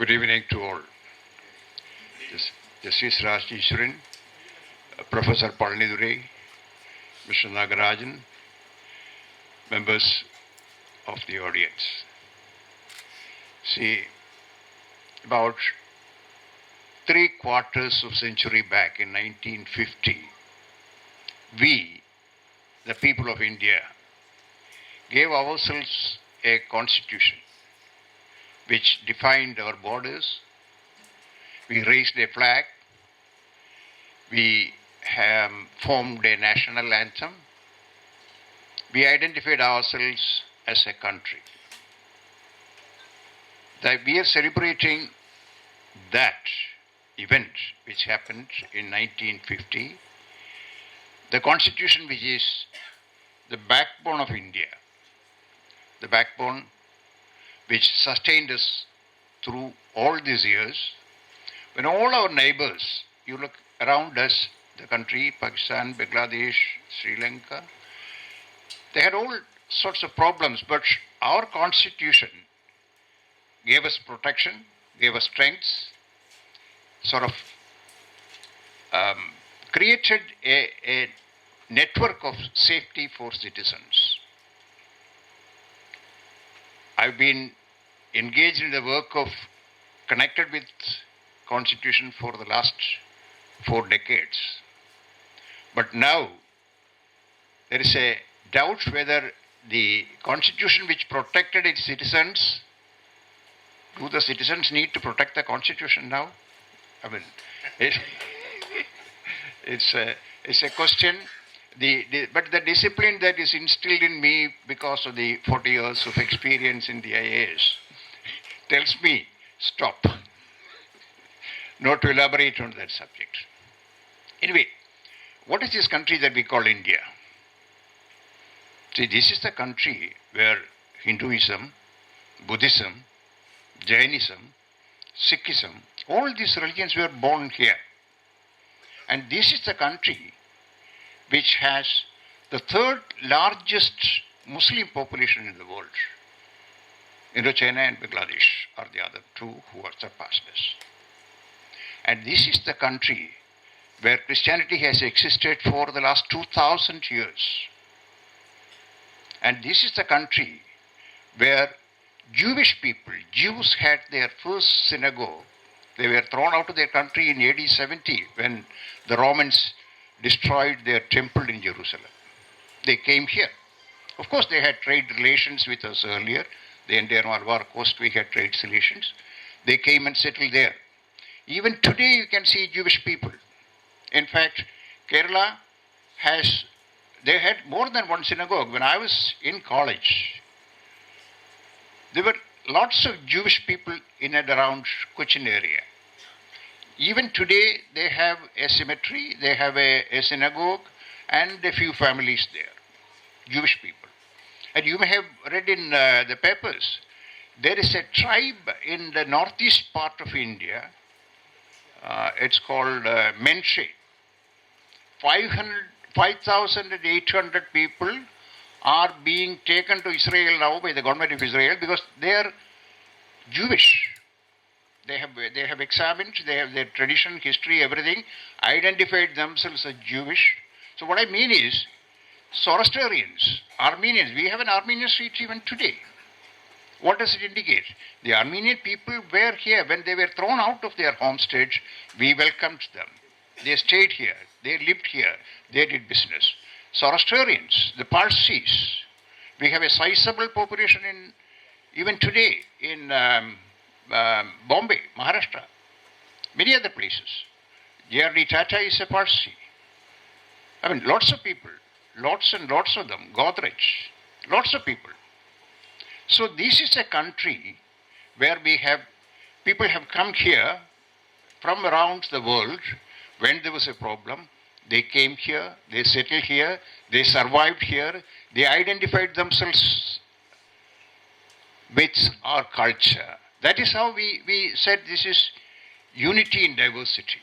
Good evening to all. Justice Rajeshwaran, Professor Palanidurai, Mr. Nagarajan, members of the audience. See, about 3/4 of century back in 1950, we, the people of India, gave ourselves a constitution which defined our borders. We raised a flag. We have formed a national anthem. We identified ourselves as a country. That we are celebrating that event which happened in 1950, the constitution which is the backbone of India, the backbone which sustained us through all these years. When all our neighbors, you look around us, the country, Pakistan, Bangladesh, Sri Lanka, they had all sorts of problems, but our constitution gave us protection, gave us strength, sort of created a network of safety for citizens. I've been engaged in the work of connected with Constitution for the last 4 decades. But now there is a doubt whether the Constitution which protected its citizens, do the citizens need to protect the Constitution now? I mean, it's a question. But the discipline that is instilled in me because of the 40 years of experience in the I.A.S. tells me, stop. Not to elaborate on that subject. Anyway, what is this country that we call India? See, this is the country where Hinduism, Buddhism, Jainism, Sikhism, all these religions were born here. And this is the country which has the 3rd largest Muslim population in the world. Indochina and Bangladesh are the other 2 who are surpassed us. And this is the country where Christianity has existed for the last 2,000 years. And this is the country where Jewish people, Jews had their first synagogue. They were thrown out of their country in AD 70 when the Romans destroyed their temple in Jerusalem. They came here. Of course, they had trade relations with us earlier. The entire Malabar coast, we had trade relations. They came and settled there. Even today, you can see Jewish people. In fact, Kerala they had more than one synagogue. When I was in college, there were lots of Jewish people in and around Cochin area. Even today, they have a cemetery, they have a synagogue, and a few families there, Jewish people. And you may have read in the papers, there is a tribe in the northeast part of India, it's called Menshe. 5,800 people are being taken to Israel now by the government of Israel because they are Jewish. They have examined, they have their tradition, history, everything, identified themselves as Jewish. So what I mean is, Zoroastrians, Armenians, we have an Armenian street even today. What does it indicate? The Armenian people were here. When they were thrown out of their homesteads, we welcomed them. They stayed here, they lived here, they did business. Zoroastrians, the Parsis, we have a sizable population even today in Bombay, Maharashtra, many other places. J.R.D. Tata is a Parsi. I mean, lots of people, lots and lots of them, Godrej, lots of people. So this is a country where people have come here from around the world. When there was a problem, they came here, they settled here, they survived here, they identified themselves with our culture. That is how we said this is unity in diversity.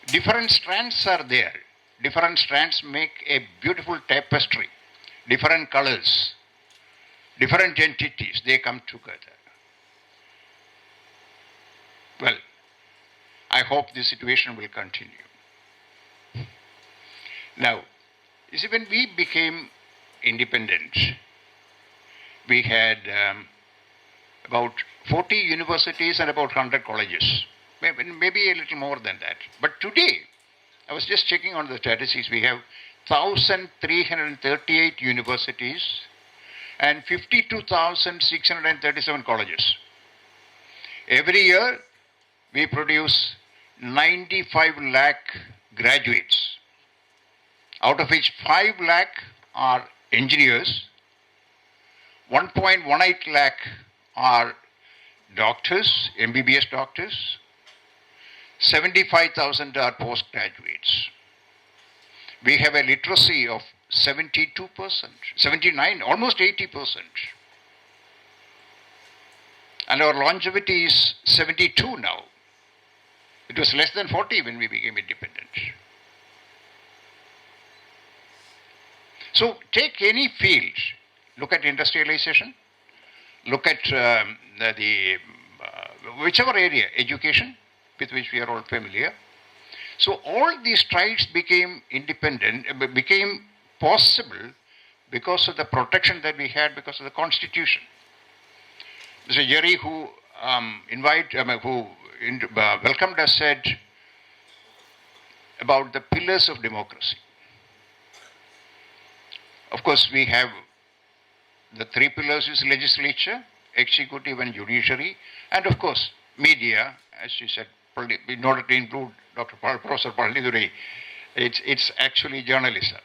Different strands are there. Different strands make a beautiful tapestry. Different colors, different entities, they come together. Well, I hope this situation will continue. Now, you see, when we became independent, we had about 40 universities and about 100 colleges, maybe a little more than that. But today, I was just checking on the statistics, we have 1,338 universities and 52,637 colleges. Every year, we produce 95 lakh graduates, out of which 5 lakh are engineers, 1.18 lakh are doctors, MBBS doctors, 75,000 are postgraduates. We have a literacy of 72%, 79, almost 80%. And our longevity is 72 now. It was less than 40 when we became independent. So take any field, look at industrialization, look at whichever area, education, with which we are all familiar. So all these strides became independent, became possible because of the protection that we had because of the Constitution. Mr. Jerry, who welcomed us, said about the pillars of democracy. Of course, we have the three pillars is legislature, executive and judiciary, and of course, media, as she said, in order to include Professor Pandiduri, it's actually journalism.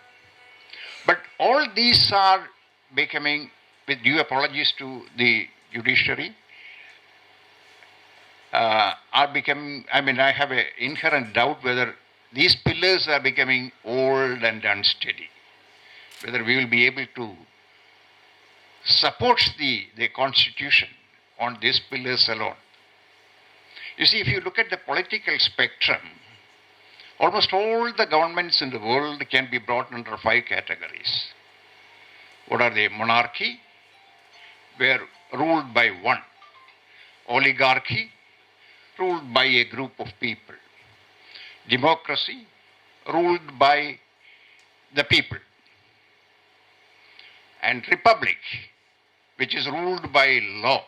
But all these are becoming, with due apologies to the judiciary, are becoming, I have an inherent doubt whether these pillars are becoming old and unsteady, whether we will be able to support the Constitution on these pillars alone. You see, if you look at the political spectrum, almost all the governments in the world can be brought under 5 categories. What are they? Monarchy, where ruled by one. Oligarchy, ruled by a group of people. Democracy, ruled by the people. And republic, which is ruled by law.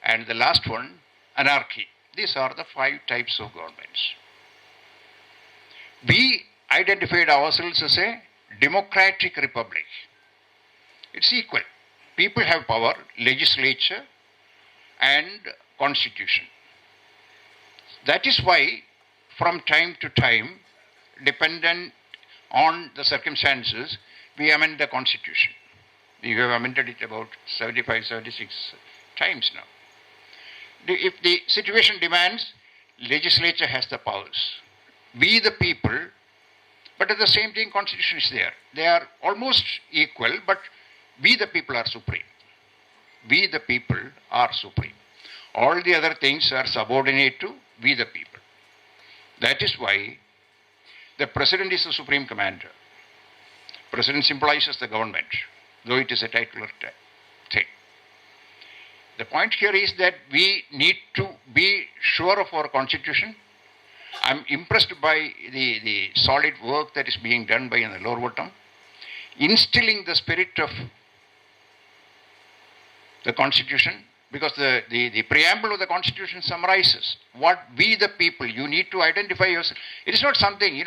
And the last one, anarchy. These are the 5 types of governments. We identified ourselves as a democratic republic. It's equal. People have power, legislature and constitution. That is why from time to time, dependent on the circumstances, we amend the constitution. We have amended it about 75, 76 times now. If the situation demands, legislature has the powers. We the people, but at the same time, constitution is there. They are almost equal, but we the people are supreme. We the people are supreme. All the other things are subordinate to we the people. That is why the president is the supreme commander. President symbolizes the government, though it is a titular thing. The point here is that we need to be sure of our constitution. I'm impressed by the solid work that is being done by the lower bottom, instilling the spirit of the constitution, because the preamble of the constitution summarizes what we the people, you need to identify yourself. It is not something,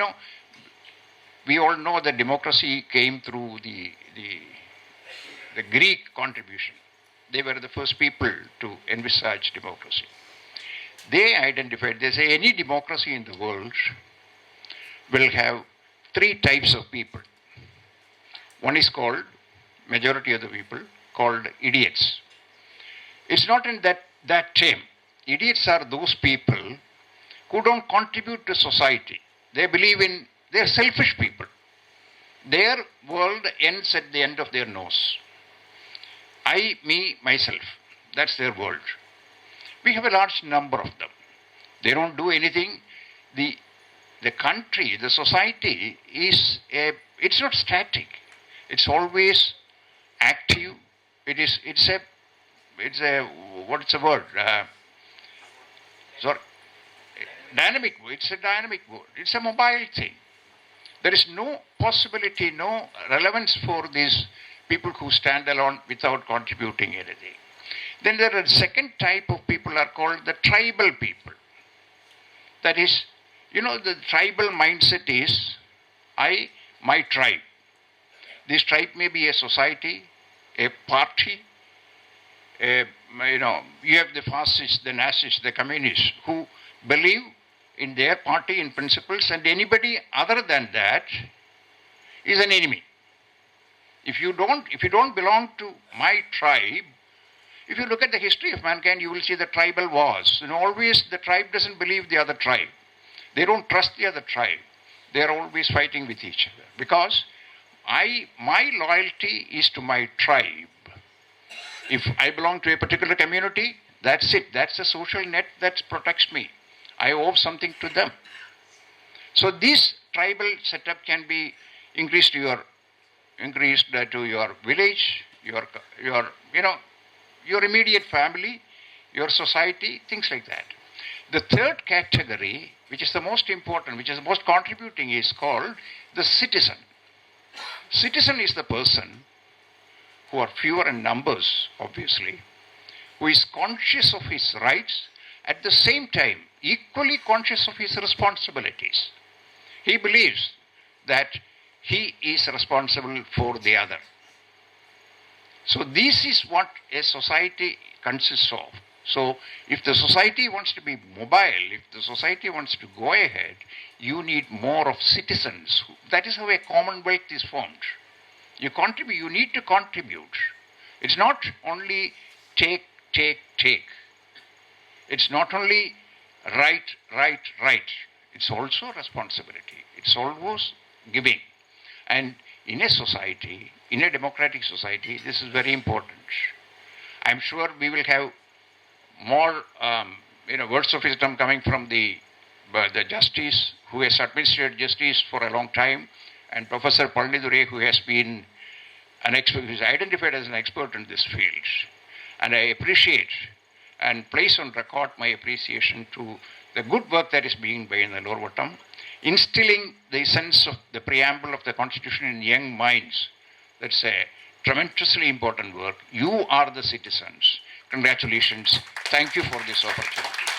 we all know that democracy came through the Greek contribution. They were the first people to envisage democracy. They identified, they say any democracy in the world will have 3 types of people. One is called, majority of the people, called idiots. It's not in that term. Idiots are those people who don't contribute to society. They believe in, they're selfish people. Their world ends at the end of their nose. I, me, myself. That's their world. We have a large number of them. They don't do anything. The country, the society it's not static. It's always active. It's a what's the word? Sorry, dynamic, it's a dynamic word. It's a mobile thing. There is no possibility, no relevance for these people who stand alone without contributing anything. Then there are second type of people are called the tribal people. That is, the tribal mindset is my tribe. This tribe may be a society, a party. You have the fascists, the Nazis, the communists who believe in their party in principles, and anybody other than that is an enemy. If you don't belong to my tribe, if you look at the history of mankind, you will see the tribal wars. Always the tribe doesn't believe the other tribe. They don't trust the other tribe. They are always fighting with each other. Because my loyalty is to my tribe. If I belong to a particular community, that's it. That's the social net that protects me. I owe something to them. So this tribal setup can be increased to your village, your immediate family, your society, things like that. The third category, which is the most important, which is the most contributing, is called the citizen. Citizen is the person, who are fewer in numbers, obviously, who is conscious of his rights, at the same time, equally conscious of his responsibilities. He believes that he is responsible for the other. So this is what a society consists of. So if the society wants to be mobile, if the society wants to go ahead, you need more of citizens. That is how a commonwealth is formed. You contribute, you need to contribute. It's not only take. It's not only right. It's also responsibility. It's always giving. And in a society, in a democratic society, this is very important. I'm sure we will have more words of wisdom coming from the justice who has administered justice for a long time, and Professor Palnidure, who has been an expert, who is identified as an expert in this field. And I appreciate and place on record my appreciation to the good work that is being done in the Norvatam, instilling the sense of the preamble of the Constitution in young minds. That's a tremendously important work. You are the citizens. Congratulations. Thank you for this opportunity.